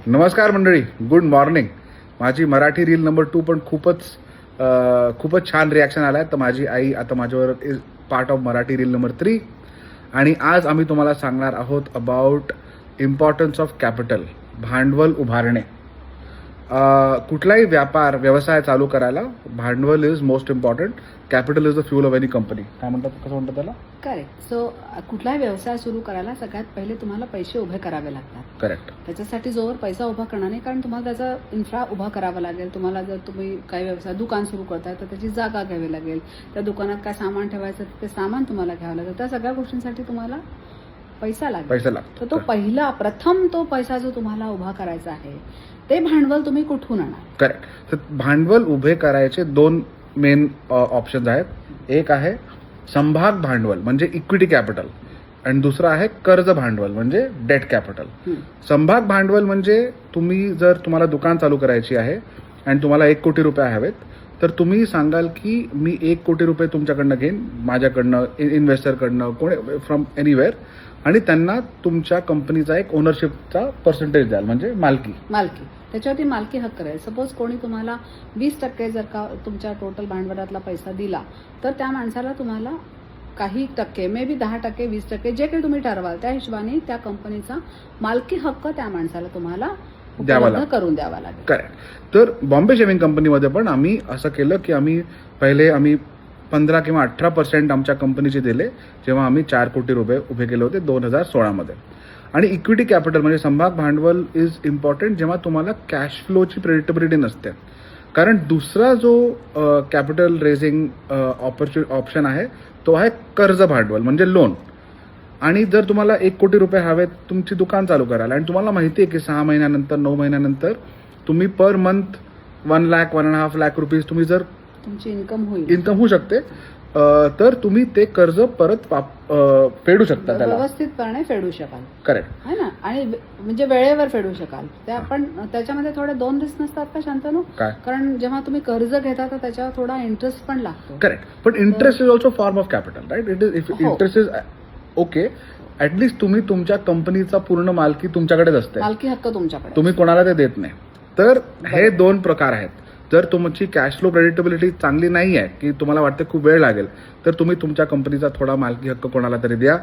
नमस्कार मंडळी, good morning. माझी मराठी रील नंबर 2 पण खूपच छान रिॲक्शन आला आहे. तर माझी आई आता माझ्यावर is part of Marathi reel number 3 आणि आज आम्ही तुम्हाला सांगणार आहोत अबाउट इम्पॉर्टन्स ऑफ कॅपिटल, भांडवल उभारणे. कुठलाही व्यवसाय चालू करायला भांडवल is most important. Capital is the fuel of any company. काय म्हणतात, कसं म्हणतात त्याला? करेक्ट. सो कुठलाही व्यवसाय सुरू करायला सगळ्यात पहिले तुम्हाला पैसे उभे करावे लागतात. करेक्ट. त्याच्यासाठी जोवर पैसा उभा करणार नाही, कारण तुम्हाला त्याचा इन्फ्रा उभा करावा लागेल. तुम्हाला जर तुम्ही काही व्यवसाय दुकान सुरू करताय तर त्याची जागा घ्यावी लागेल. त्या दुकानात काय सामान ठेवायचं ते सामान तुम्हाला घ्यावं लागेल. त्या सगळ्या गोष्टींसाठी तुम्हाला पैसा लागतो. लागतो. तर तो प्रथम पैसा जो तुम्हाला उभा करायचा आहे ते भांडवल तुम्ही कुठून आणणार? करेक्ट. तर भांडवल उभे करायचे 2 मेन ऑप्शन्स आहेत. एक आहे समभाग भांडवल म्हणजे इक्विटी कॅपिटल आणि दुसरं आहे कर्ज भांडवल म्हणजे डेट कॅपिटल. समभाग भांडवल म्हणजे तुम्हाला दुकान चालू करायची आहे आणि तुम्हाला 1 कोटी रुपये हवेत, तर तुम्ही सांगाल की मी 1 कोटी रुपये तुमच्याकडनं घेईन, माझ्याकडनं, इन्व्हेस्टरकडनं, कोणी फ्रॉम एनिवेअर, आणि त्यांना तुमच्या कंपनीचा एक ओनरशिपचा पर्सेंटेज द्याल म्हणजे मालकी. त्याच्यावरती मालकी हक्क राहील. सपोज कोणी तुम्हाला 20% जर का तुमच्या टोटल भांडवलातला पैसा दिला तर त्या माणसाला तुम्हाला काही टक्के, मे बी 10%, 20%, जे काही तुम्ही ठरवाल त्या हिशोबाने त्या कंपनीचा मालकी हक्क त्या माणसाला तुम्हाला करून द्यावा लागेल. करेक्ट. तर बॉम्बे शेविंग कंपनीमध्ये पण आम्ही असं केलं की आम्ही 15 किंवा 18% आमच्या कंपनीचे दिले जेव्हा आम्ही 4 कोटी रुपये उभे केले होते 2016 मध्ये. आणि इक्विटी कॅपिटल म्हणजे समभाग भांडवल इज इम्पॉर्टंट जेव्हा तुम्हाला कॅश फ्लोची प्रेडिक्टेबिलिटी नसते. कारण दुसरा जो कॅपिटल रेझिंग ऑप्शन आहे तो आहे कर्ज भांडवल म्हणजे लोन. आणि जर तुम्हाला 1 कोटी रुपये हवेत तुमची दुकान चालू करायला आणि तुम्हाला माहिती आहे की 6 महिन्यानंतर 9 महिन्यानंतर तुम्ही per month 1 lakh 1.5 lakh rupees तुम्ही जर तुमची इन्कम होऊ शकते, तर तुम्ही ते कर्ज परत फेडू शकता, त्याला व्यवस्थितपणे फेडू शकाल. करेक्ट है ना. आणि म्हणजे वेळेवर फेडू शकाल. पण त्याच्यामध्ये थोडे 2 रिस्क नसतात का शांतनू? कारण जेव्हा तुम्ही कर्ज घेता तर त्याच्यावर थोडा इंटरेस्ट पण लागतो. करेक्ट. पण interest is also form of capital, right? It is interest is okay. At least तुम्ही तुमच्या कंपनीचा पूर्ण मालकी तुमच्याकडेच असते, मालकी हक्क तुमच्याकडे, तुम्ही कोणाला ते देत नाही. तर हे 2 प्रकार आहेत. जर तुमची कॅश फ्लो प्रेडिक्टेबिलिटी चांगली नाही आहे की तुम्हाला वाटते खूप वेळ लागेल, तर तुम्ही तुमच्या कंपनीचा थोडा मालकी हक्क कोणाला तरी द्या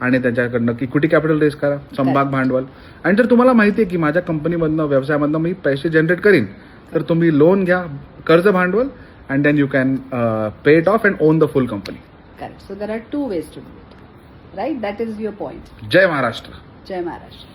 आणि त्याच्याकडनं इक्विटी कॅपिटल रेज करा, समभाग भांडवल. आणि जर तुम्हाला माहिती आहे की माझ्या कंपनीमधनं, व्यवसायामधनं मी पैसे जनरेट करीन, तर तुम्ही लोन घ्या, कर्ज भांडवल, and then you can pay it off and own the full company. Correct. So there are 2 ways to do it. Right? That is your point. जय महाराष्ट्र. जय महाराष्ट्र.